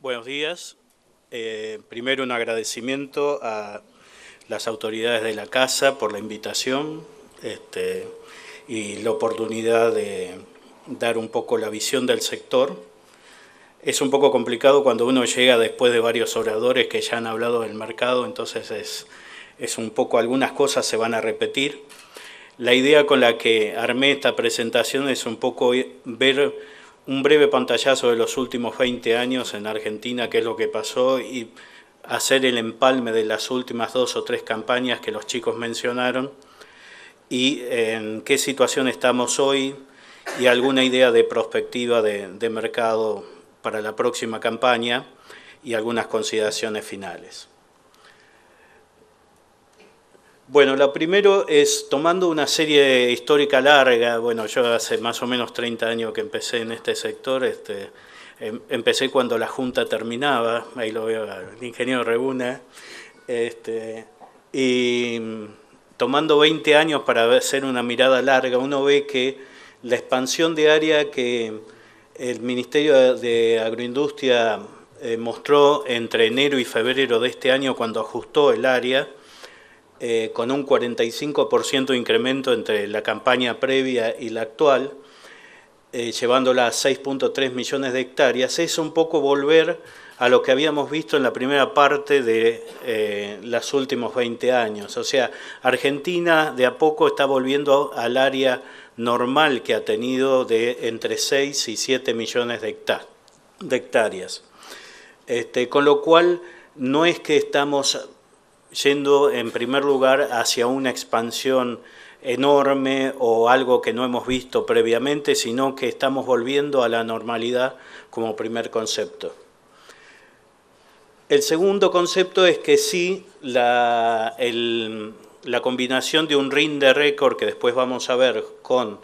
Buenos días. Primero un agradecimiento a las autoridades de la casa por la invitación y la oportunidad de dar un poco la visión del sector. Es un poco complicado cuando uno llega después de varios oradores que ya han hablado del mercado, entonces es un poco, algunas cosas se van a repetir. La idea con la que armé esta presentación es un poco ver un breve pantallazo de los últimos 20 años en Argentina, qué es lo que pasó, y hacer el empalme de las últimas 2 o 3 campañas que los chicos mencionaron y en qué situación estamos hoy y alguna idea de perspectiva de mercado para la próxima campaña y algunas consideraciones finales. Bueno, lo primero es, tomando una serie histórica larga, bueno, yo hace más o menos 30 años que empecé en este sector, empecé cuando la Junta terminaba, ahí lo veo al ingeniero Rebuna, y tomando 20 años para hacer una mirada larga, uno ve que la expansión de área que el Ministerio de Agroindustria mostró entre enero y febrero de este año cuando ajustó el área, con un 45% de incremento entre la campaña previa y la actual, llevándola a 6.3 millones de hectáreas, es un poco volver a lo que habíamos visto en la primera parte de los últimos 20 años. O sea, Argentina de a poco está volviendo al área normal que ha tenido de entre 6 y 7 millones de hectáreas. Con lo cual, no es que estamos yendo en primer lugar hacia una expansión enorme o algo que no hemos visto previamente, sino que estamos volviendo a la normalidad como primer concepto. El segundo concepto es que sí, la combinación de un rinde récord, que después vamos a ver, con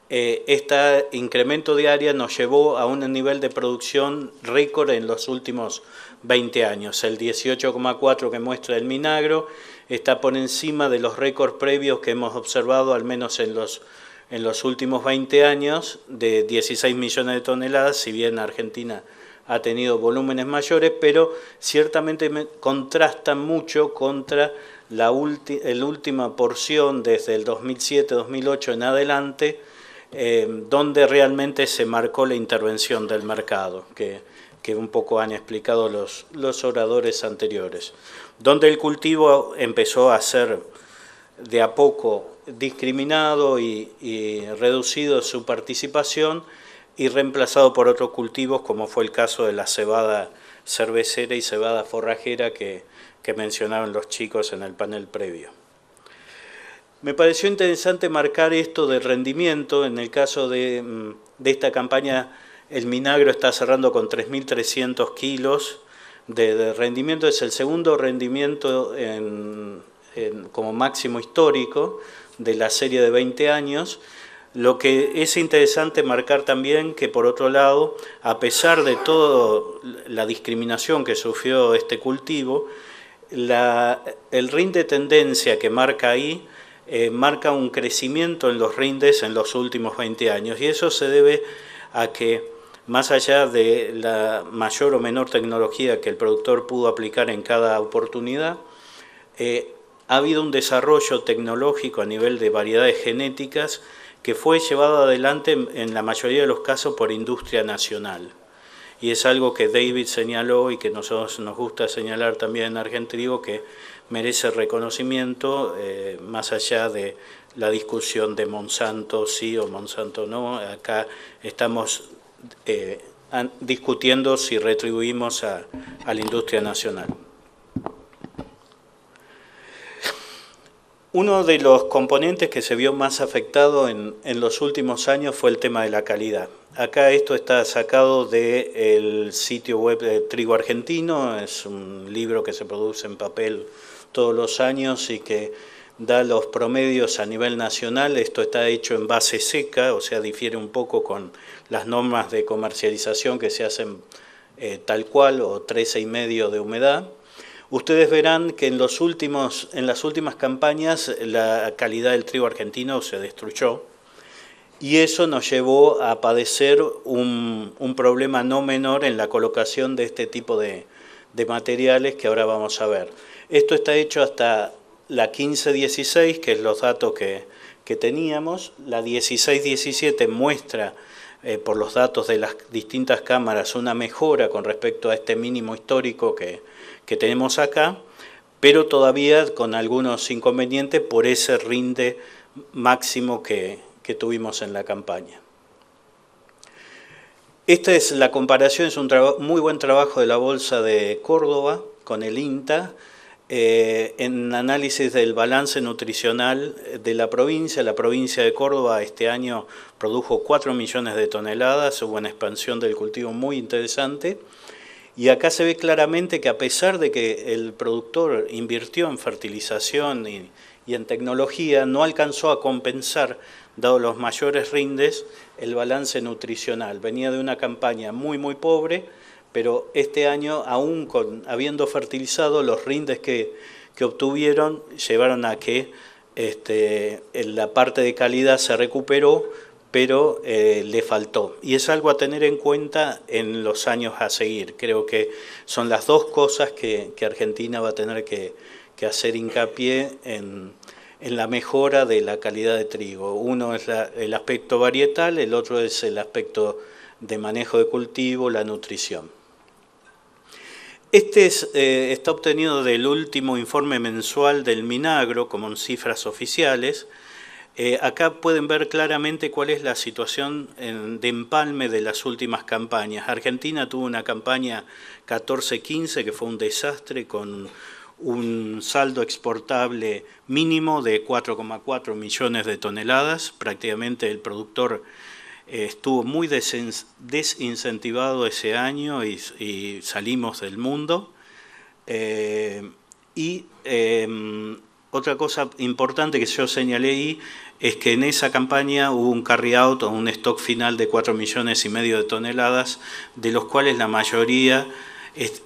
este incremento de área nos llevó a un nivel de producción récord en los últimos 20 años. El 18,4 que muestra el Minagro está por encima de los récords previos que hemos observado, al menos en los últimos 20 años, de 16 millones de toneladas, si bien Argentina ha tenido volúmenes mayores, pero ciertamente contrastan mucho contra la última porción desde el 2007-2008 en adelante, donde realmente se marcó la intervención del mercado, que un poco han explicado los oradores anteriores, donde el cultivo empezó a ser de a poco discriminado y reducido su participación y reemplazado por otros cultivos, como fue el caso de la cebada cervecera y cebada forrajera que mencionaban los chicos en el panel previo. Me pareció interesante marcar esto de rendimiento. En el caso de esta campaña, el Minagro está cerrando con 3.300 kilos de rendimiento. Es el segundo rendimiento como máximo histórico de la serie de 20 años. Lo que es interesante marcar también que, por otro lado, a pesar de toda la discriminación que sufrió este cultivo, el rinde tendencia que marca ahí marca un crecimiento en los rindes en los últimos 20 años, y eso se debe a que, más allá de la mayor o menor tecnología que el productor pudo aplicar en cada oportunidad, ha habido un desarrollo tecnológico a nivel de variedades genéticas que fue llevado adelante en la mayoría de los casos por industria nacional. Y es algo que David señaló y que nosotros nos gusta señalar también en Argentrigo, que merece reconocimiento más allá de la discusión de Monsanto sí o Monsanto no. Acá estamos discutiendo si retribuimos a la industria nacional. Uno de los componentes que se vio más afectado en los últimos años fue el tema de la calidad. Acá esto está sacado del sitio web de Trigo Argentino, es un libro que se produce en papel todos los años y que da los promedios a nivel nacional. Esto está hecho en base seca, o sea, difiere un poco con las normas de comercialización que se hacen tal cual, o 13,5 de humedad. Ustedes verán que en las últimas campañas la calidad del trigo argentino se destruyó y eso nos llevó a padecer un problema no menor en la colocación de este tipo de materiales que ahora vamos a ver. Esto está hecho hasta la 15-16, que es los datos que teníamos. La 16-17 muestra, por los datos de las distintas cámaras, una mejora con respecto a este mínimo histórico que tenemos acá, pero todavía con algunos inconvenientes por ese rinde máximo que tuvimos en la campaña. Esta es la comparación, es un muy buen trabajo de la Bolsa de Córdoba con el INTA, en análisis del balance nutricional de la provincia. La provincia de Córdoba este año produjo 4 millones de toneladas, hubo una expansión del cultivo muy interesante. Y acá se ve claramente que a pesar de que el productor invirtió en fertilización y en tecnología, no alcanzó a compensar, dado los mayores rindes, el balance nutricional. Venía de una campaña muy pobre, pero este año, aún habiendo fertilizado, los rindes que obtuvieron llevaron a que la parte de calidad se recuperó, pero le faltó. Y es algo a tener en cuenta en los años a seguir. Creo que son las dos cosas que Argentina va a tener que hacer hincapié en la mejora de la calidad de trigo. Uno es el aspecto varietal, el otro es el aspecto de manejo de cultivo, la nutrición. Está obtenido del último informe mensual del Minagro, como en cifras oficiales. Acá pueden ver claramente cuál es la situación de empalme de las últimas campañas. Argentina tuvo una campaña 14-15 que fue un desastre, con un saldo exportable mínimo de 4,4 millones de toneladas. Prácticamente el productor estuvo muy desincentivado ese año y salimos del mundo. Otra cosa importante que yo señalé ahí es que en esa campaña hubo un carry out o un stock final de 4,5 millones de toneladas, de los cuales la mayoría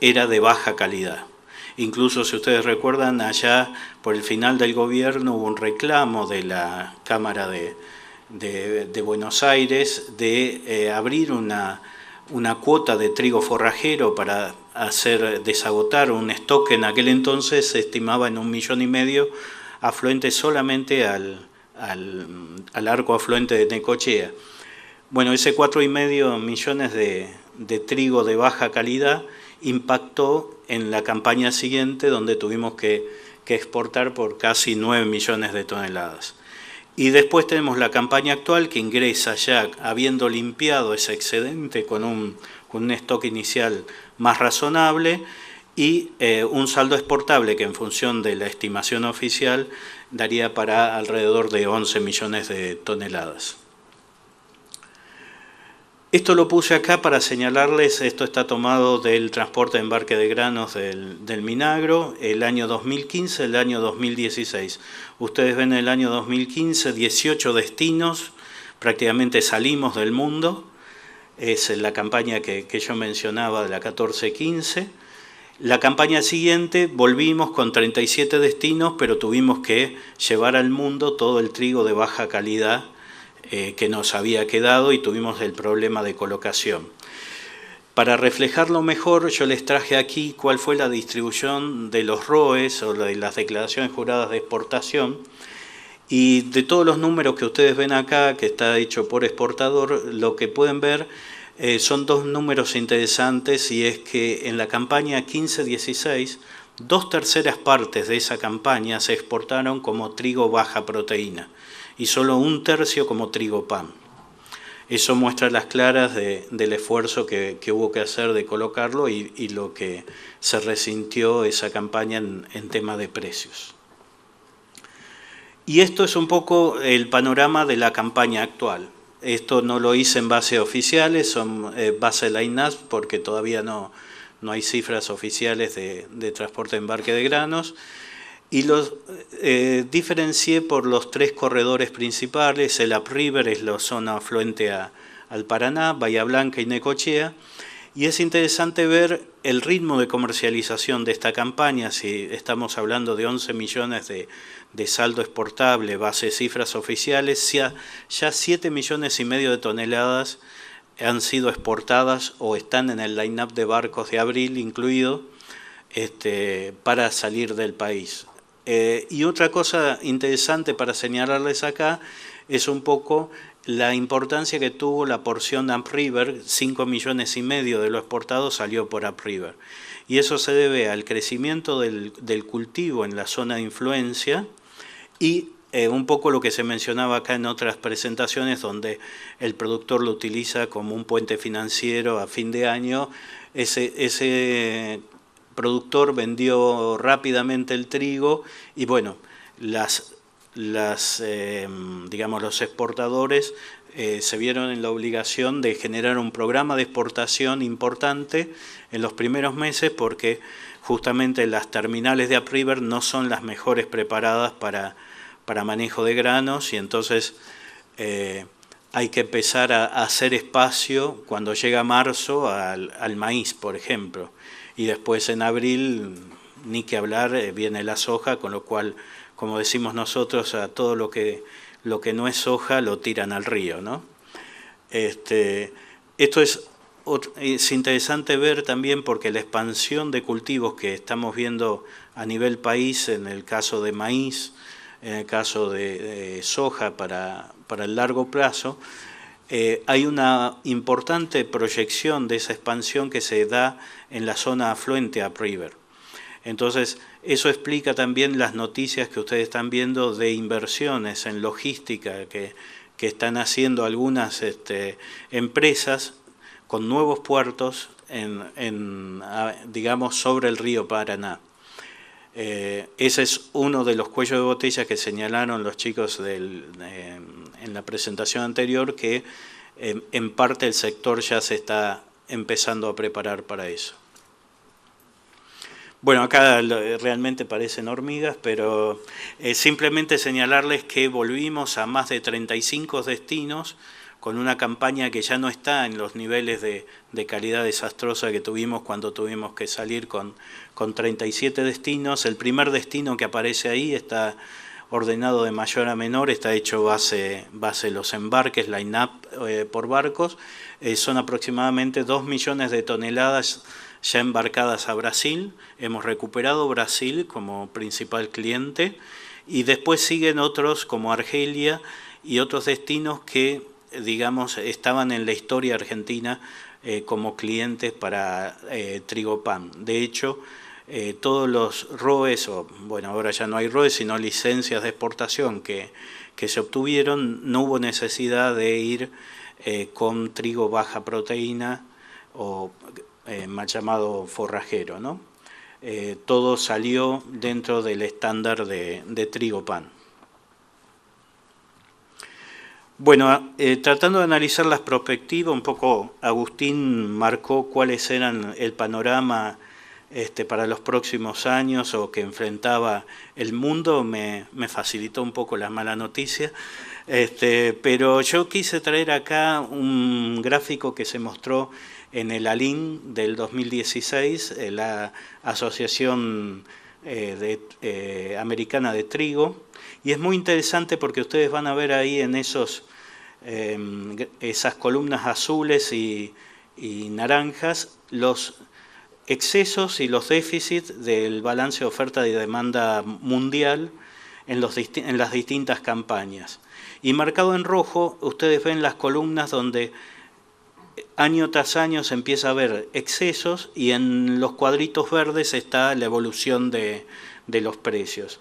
era de baja calidad. Incluso, si ustedes recuerdan, allá por el final del gobierno hubo un reclamo de la Cámara de Buenos Aires de abrir una cuota de trigo forrajero para hacer desagotar un stock que en aquel entonces se estimaba en 1,5 millones, afluente solamente al arco afluente de Necochea. Bueno, ese 4,5 millones de trigo de baja calidad impactó en la campaña siguiente, donde tuvimos que exportar por casi 9 millones de toneladas. Y después tenemos la campaña actual, que ingresa ya habiendo limpiado ese excedente con un stock inicial más razonable y un saldo exportable que, en función de la estimación oficial, daría para alrededor de 11 millones de toneladas. Esto lo puse acá para señalarles, esto está tomado del transporte de embarque de granos del Minagro, el año 2015, el año 2016. Ustedes ven el año 2015, 18 destinos, prácticamente salimos del mundo. Es la campaña que yo mencionaba de la 14-15. La campaña siguiente volvimos con 37 destinos, pero tuvimos que llevar al mundo todo el trigo de baja calidad que nos había quedado, y tuvimos el problema de colocación. Para reflejarlo mejor, yo les traje aquí cuál fue la distribución de los ROEs o de las declaraciones juradas de exportación, y de todos los números que ustedes ven acá, que está hecho por exportador, lo que pueden ver son dos números interesantes, y es que en la campaña 15-16, 2/3 partes de esa campaña se exportaron como trigo baja proteína, y solo 1/3 como trigo pan. Eso muestra las claras del esfuerzo que hubo que hacer de colocarlo y lo que se resintió esa campaña en tema de precios. Y esto es un poco el panorama de la campaña actual. Esto no lo hice en bases oficiales, son base de la INASP, porque todavía no hay cifras oficiales de transporte de embarque de granos. Y los diferencié por los 3 corredores principales. El upriver es la zona afluente al Paraná, Bahía Blanca y Necochea, Y es interesante ver el ritmo de comercialización de esta campaña, si estamos hablando de 11 millones de saldo exportable, base cifras oficiales, ya 7,5 millones de toneladas han sido exportadas o están en el line-up de barcos de abril incluido para salir del país. Y otra cosa interesante para señalarles acá es un poco la importancia que tuvo la porción upriver. 5,5 millones de lo exportado salió por upriver. Y eso se debe al crecimiento del cultivo en la zona de influencia y un poco lo que se mencionaba acá en otras presentaciones, donde el productor lo utiliza como un puente financiero a fin de año. Ese productor vendió rápidamente el trigo y bueno, digamos, los exportadores se vieron en la obligación de generar un programa de exportación importante en los primeros meses, porque justamente las terminales de upriver no son las mejores preparadas para manejo de granos, y entonces hay que empezar a hacer espacio cuando llega marzo al maíz, por ejemplo, y después en abril, ni que hablar, viene la soja, con lo cual, como decimos nosotros, a todo lo que no es soja lo tiran al río, ¿no? Esto es interesante ver también, porque la expansión de cultivos que estamos viendo a nivel país, en el caso de maíz, en el caso de soja para el largo plazo, hay una importante proyección de esa expansión que se da en la zona afluente a upriver. Entonces, eso explica también las noticias que ustedes están viendo de inversiones en logística que están haciendo algunas empresas con nuevos puertos digamos, sobre el río Paraná. Ese es uno de los cuellos de botella que señalaron los chicos en la presentación anterior, que en parte el sector ya se está empezando a preparar para eso. Bueno, acá realmente parecen hormigas, pero simplemente señalarles que volvimos a más de 35 destinos, con una campaña que ya no está en los niveles de calidad desastrosa que tuvimos cuando tuvimos que salir con 37 destinos. El primer destino que aparece ahí está ordenado de mayor a menor, está hecho base los embarques, line-up por barcos. Son aproximadamente 2 millones de toneladas ya embarcadas a Brasil. Hemos recuperado Brasil como principal cliente, y después siguen otros como Argelia y otros destinos que, digamos, estaban en la historia argentina como clientes para trigo pan. De hecho, todos los ROEs, o bueno, ahora ya no hay ROEs, sino licencias de exportación que se obtuvieron, no hubo necesidad de ir con trigo baja proteína o mal llamado forrajero, ¿no? Todo salió dentro del estándar de trigo pan. Bueno, tratando de analizar las perspectivas, un poco Agustín marcó cuáles eran el panorama para los próximos años o que enfrentaba el mundo. Me facilitó un poco la mala noticia, pero yo quise traer acá un gráfico que se mostró en el ALIN del 2016, la Asociación Americana de Trigo, y es muy interesante porque ustedes van a ver ahí en esas columnas azules y naranjas los excesos y los déficits del balance de oferta y demanda mundial en las distintas campañas. Y marcado en rojo, ustedes ven las columnas donde año tras año se empieza a ver excesos, y en los cuadritos verdes está la evolución de los precios.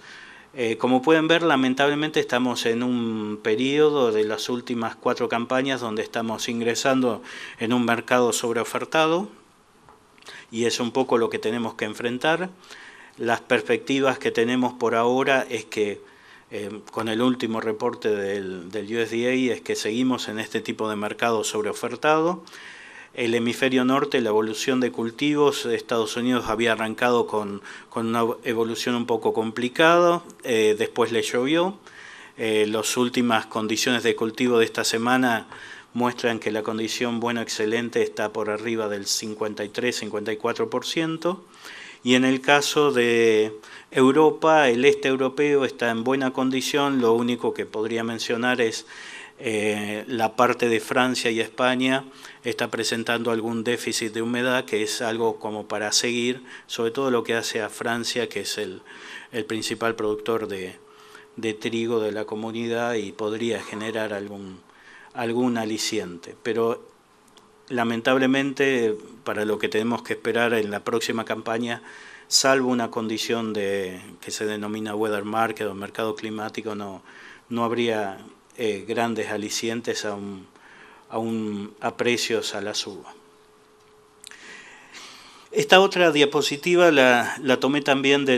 Como pueden ver, lamentablemente estamos en un periodo de las últimas 4 campañas donde estamos ingresando en un mercado sobreofertado, y es un poco lo que tenemos que enfrentar. Las perspectivas que tenemos por ahora es que, con el último reporte del USDA, es que seguimos en este tipo de mercado sobreofertado. El hemisferio norte, la evolución de cultivos, Estados Unidos había arrancado con una evolución un poco complicada, después le llovió. Las últimas condiciones de cultivo de esta semana muestran que la condición bueno-excelente está por arriba del 53-54%, y en el caso de Europa, el este europeo está en buena condición. Lo único que podría mencionar es la parte de Francia y España está presentando algún déficit de humedad, que es algo como para seguir, sobre todo lo que hace a Francia, que es el principal productor de trigo de la comunidad, y podría generar algún aliciente. Pero lamentablemente, para lo que tenemos que esperar en la próxima campaña, salvo una condición que se denomina weather market o mercado climático, no habría grandes alicientes a precios a la suba. Esta otra diapositiva la tomé también de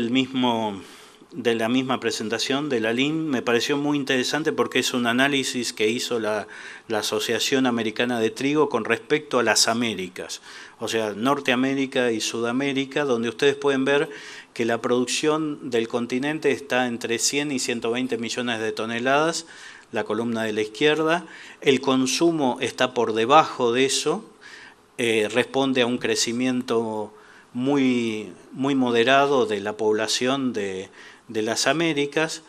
la misma presentación de la LIN. Me pareció muy interesante porque es un análisis que hizo la Asociación Americana de Trigo con respecto a las Américas, o sea, Norteamérica y Sudamérica, donde ustedes pueden ver que la producción del continente está entre 100 y 120 millones de toneladas, la columna de la izquierda. El consumo está por debajo de eso, responde a un crecimiento muy moderado de la población de las Américas,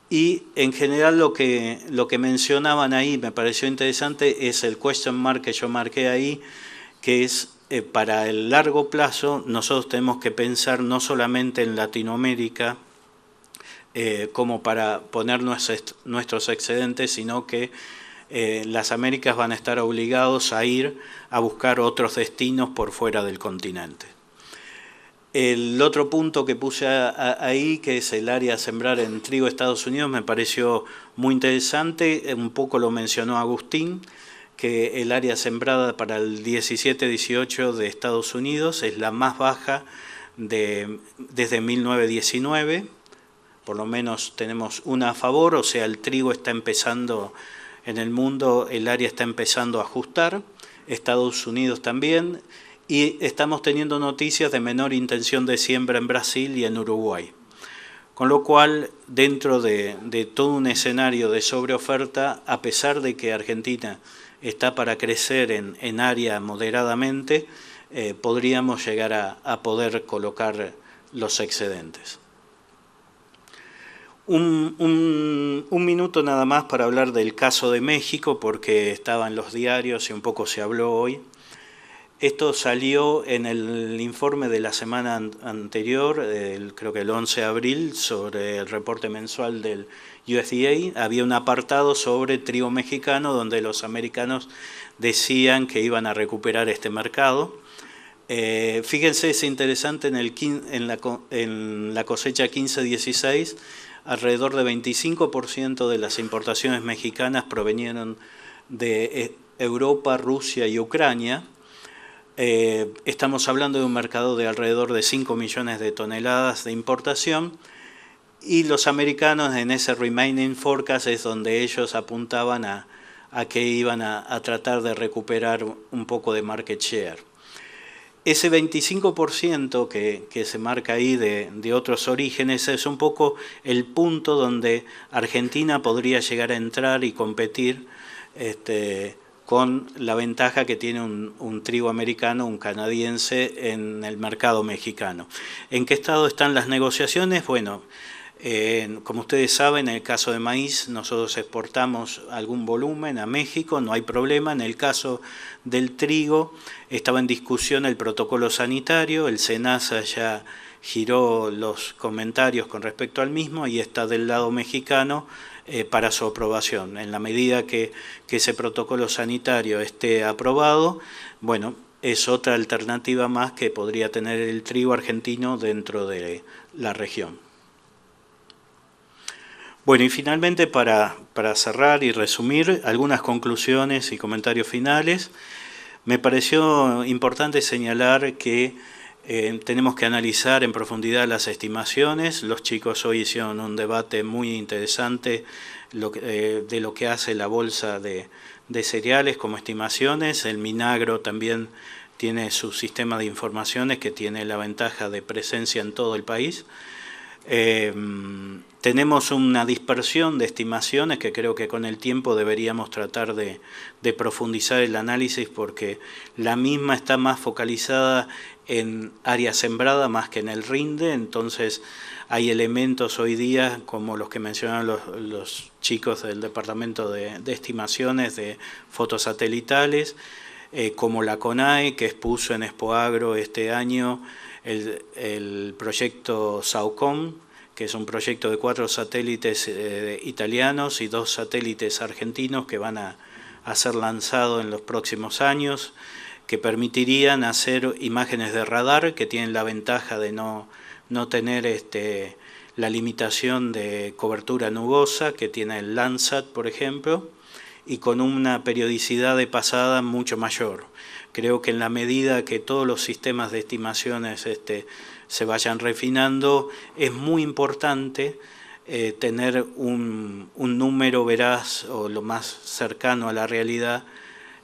y en general lo que mencionaban ahí me pareció interesante es el question mark que yo marqué ahí, que es para el largo plazo nosotros tenemos que pensar no solamente en Latinoamérica como para poner nuestros excedentes, sino que las Américas van a estar obligados a ir a buscar otros destinos por fuera del continente. El otro punto que puse ahí, que es el área a sembrar en trigo de Estados Unidos, me pareció muy interesante. Un poco lo mencionó Agustín, que el área sembrada para el 17-18 de Estados Unidos es la más baja desde 1919. Por lo menos tenemos una a favor, o sea, el trigo está empezando en el mundo, el área está empezando a ajustar, Estados Unidos también, y estamos teniendo noticias de menor intención de siembra en Brasil y en Uruguay. Con lo cual, dentro de todo un escenario de sobreoferta, a pesar de que Argentina está para crecer en área moderadamente, podríamos llegar a poder colocar los excedentes. Un minuto nada más para hablar del caso de México, porque estaba en los diarios y un poco se habló hoy. Esto salió en el informe de la semana anterior, creo que el 11 de abril, sobre el reporte mensual del USDA. Había un apartado sobre trigo mexicano donde los americanos decían que iban a recuperar este mercado. Fíjense, es interesante, en la cosecha 15-16, alrededor de 25% de las importaciones mexicanas provenieron de Europa, Rusia y Ucrania. Estamos hablando de un mercado de alrededor de 5 millones de toneladas de importación, y los americanos en ese remaining forecast es donde ellos apuntaban a que iban a tratar de recuperar un poco de market share. Ese 25% que se marca ahí de otros orígenes es un poco el punto donde Argentina podría llegar a entrar y competir con la ventaja que tiene un trigo americano, un canadiense, en el mercado mexicano. ¿En qué estado están las negociaciones? Bueno, como ustedes saben, en el caso de maíz nosotros exportamos algún volumen a México, no hay problema. En el caso del trigo estaba en discusión el protocolo sanitario, el SENASA ya giró los comentarios con respecto al mismo y está del lado mexicano para su aprobación. En la medida que ese protocolo sanitario esté aprobado, bueno, es otra alternativa más que podría tener el trigo argentino dentro de la región. Bueno, y finalmente, para cerrar y resumir, algunas conclusiones y comentarios finales. Me pareció importante señalar que tenemos que analizar en profundidad las estimaciones. Los chicos hoy hicieron un debate muy interesante de lo que hace la bolsa de cereales como estimaciones. El Minagro también tiene su sistema de informaciones que tiene la ventaja de presencia en todo el país. Tenemos una dispersión de estimaciones que creo que con el tiempo deberíamos tratar de profundizar el análisis, porque la misma está más focalizada en área sembrada más que en el rinde. Entonces hay elementos hoy día como los que mencionaron los chicos del departamento de estimaciones de fotosatelitales, como la CONAE, que expuso en Expoagro este año el proyecto SAOCOM, que es un proyecto de 4 satélites italianos y 2 satélites argentinos que van a ser lanzados en los próximos años, que permitirían hacer imágenes de radar, que tienen la ventaja de no tener la limitación de cobertura nubosa que tiene el Landsat, por ejemplo, y con una periodicidad de pasada mucho mayor. Creo que en la medida que todos los sistemas de estimaciones se vayan refinando, es muy importante tener un número veraz o lo más cercano a la realidad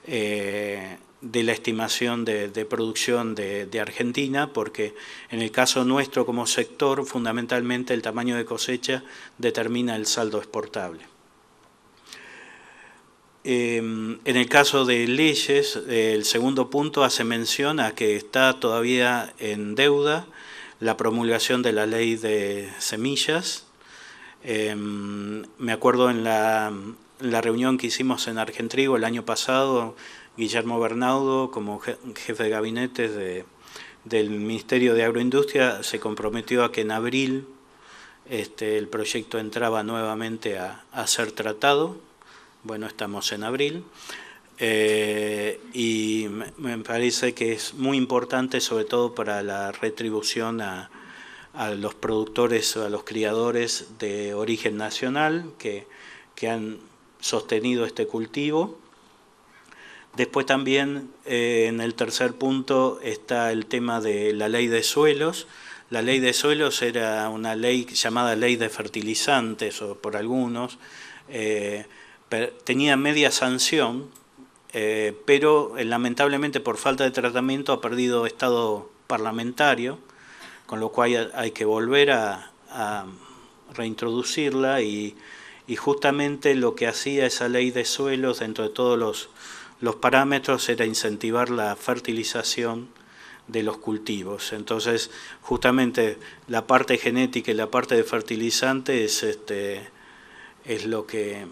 de la estimación de producción de Argentina, porque en el caso nuestro como sector, fundamentalmente el tamaño de cosecha determina el saldo exportable. En el caso de leyes, el segundo punto hace mención a que está todavía en deuda la promulgación de la ley de semillas. Me acuerdo en la reunión que hicimos en Argentrigo el año pasado, Guillermo Bernaudo, como jefe de gabinete del Ministerio de Agroindustria, se comprometió a que en abril el proyecto entraba nuevamente a ser tratado. Bueno, estamos en abril, y me parece que es muy importante, sobre todo para la retribución a los productores, a los criadores de origen nacional que han sostenido este cultivo. Después también en el tercer punto está el tema de la ley de suelos. La ley de suelos era una ley llamada ley de fertilizantes, o por algunos, tenía media sanción, pero lamentablemente por falta de tratamiento ha perdido estado parlamentario, con lo cual hay que volver a reintroducirla, y justamente lo que hacía esa ley de suelos, dentro de todos los parámetros, era incentivar la fertilización de los cultivos. Entonces, justamente la parte genética y la parte de fertilizante es lo que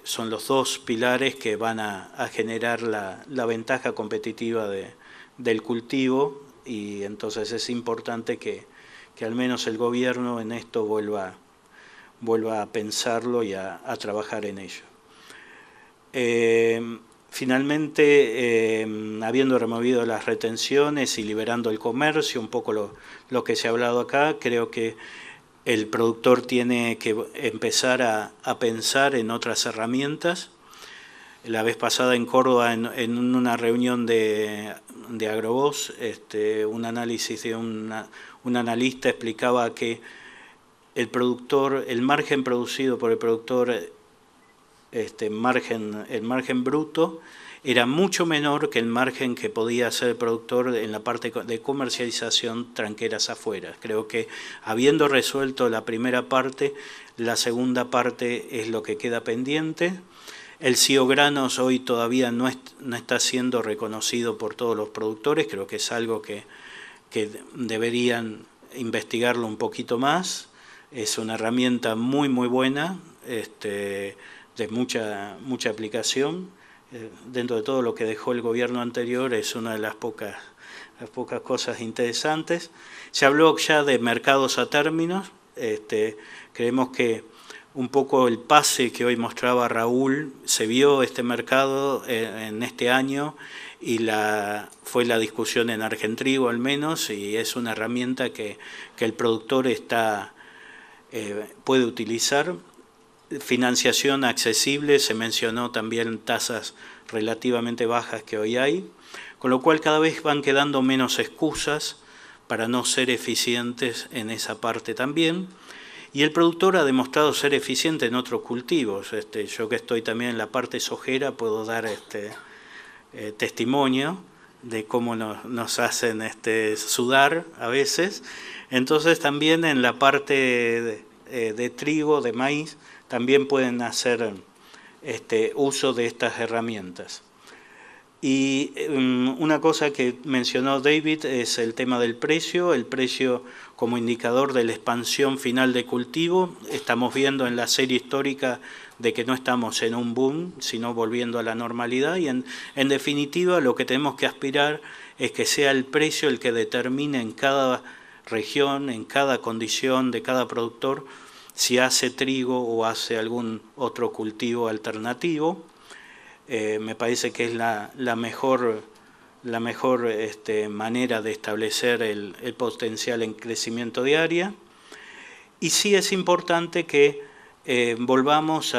son los dos pilares que van a generar la ventaja competitiva del cultivo, y entonces es importante que al menos el gobierno en esto vuelva a pensarlo y a trabajar en ello. Finalmente, habiendo removido las retenciones y liberando el comercio, un poco lo que se ha hablado acá, creo que el productor tiene que empezar a pensar en otras herramientas. La vez pasada en Córdoba, en una reunión de Agrovoz, un análisis de un analista explicaba que el margen producido por el productor, el margen bruto, era mucho menor que el margen que podía hacer el productor en la parte de comercialización tranqueras afuera. Creo que habiendo resuelto la primera parte, la segunda parte es lo que queda pendiente. El CIO Granos hoy todavía no está siendo reconocido por todos los productores. Creo que es algo que deberían investigarlo un poquito más. Es una herramienta muy buena, de mucha aplicación. Dentro de todo lo que dejó el gobierno anterior, es una de las pocas cosas interesantes. Se habló ya de mercados a términos. Creemos que un poco el pase que hoy mostraba Raúl, se vio este mercado en este año, y fue la discusión en Argentrigo al menos, y es una herramienta que el productor puede utilizar. Financiación accesible, se mencionó también tasas relativamente bajas que hoy hay, con lo cual cada vez van quedando menos excusas para no ser eficientes en esa parte también. Y el productor ha demostrado ser eficiente en otros cultivos. Yo que estoy también en la parte sojera puedo dar testimonio. cómo nos hacen sudar a veces. Entonces también en la parte de trigo, de maíz, también pueden hacer uso de estas herramientas. Y una cosa que mencionó David es el tema del precio, el precio como indicador de la expansión final de cultivo. Estamos viendo en la serie histórica de que no estamos en un boom, sino volviendo a la normalidad, y en definitiva lo que tenemos que aspirar es que sea el precio el que determine en cada región, en cada condición de cada productor, si hace trigo o hace algún otro cultivo alternativo. Me parece que es la mejor manera de establecer el potencial en crecimiento de área. Y sí es importante que volvamos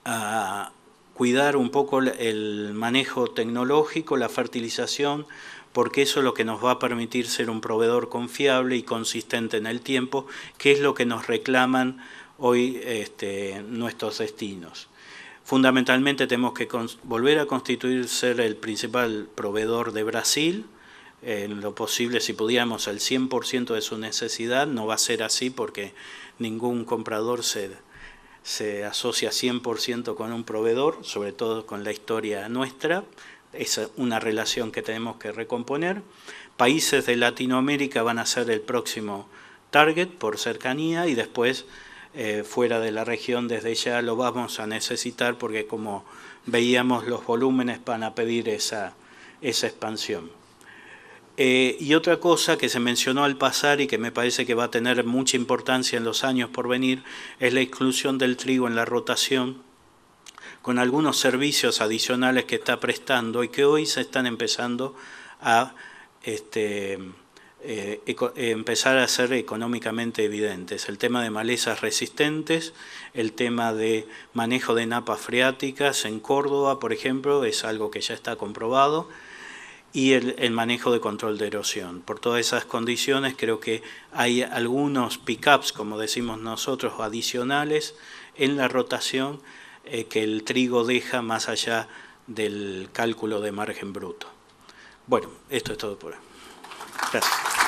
a cuidar un poco el manejo tecnológico, la fertilización, porque eso es lo que nos va a permitir ser un proveedor confiable y consistente en el tiempo, que es lo que nos reclaman hoy nuestros destinos. Fundamentalmente tenemos que volver a constituir ser el principal proveedor de Brasil, en lo posible, si pudiéramos, al 100% de su necesidad. No va a ser así porque ningún comprador se asocia 100% con un proveedor, sobre todo con la historia nuestra. Es una relación que tenemos que recomponer. Países de Latinoamérica van a ser el próximo target por cercanía, y después fuera de la región desde ya lo vamos a necesitar, porque como veíamos los volúmenes van a pedir esa expansión. Y otra cosa que se mencionó al pasar y que me parece que va a tener mucha importancia en los años por venir es la inclusión del trigo en la rotación, con algunos servicios adicionales que está prestando y que hoy se están empezando a empezar a ser económicamente evidentes. El tema de malezas resistentes, el tema de manejo de napas freáticas en Córdoba, por ejemplo, es algo que ya está comprobado, y el manejo de control de erosión. Por todas esas condiciones creo que hay algunos pick-ups, como decimos nosotros, adicionales en la rotación que el trigo deja más allá del cálculo de margen bruto. Bueno, esto es todo por hoy. Gracias.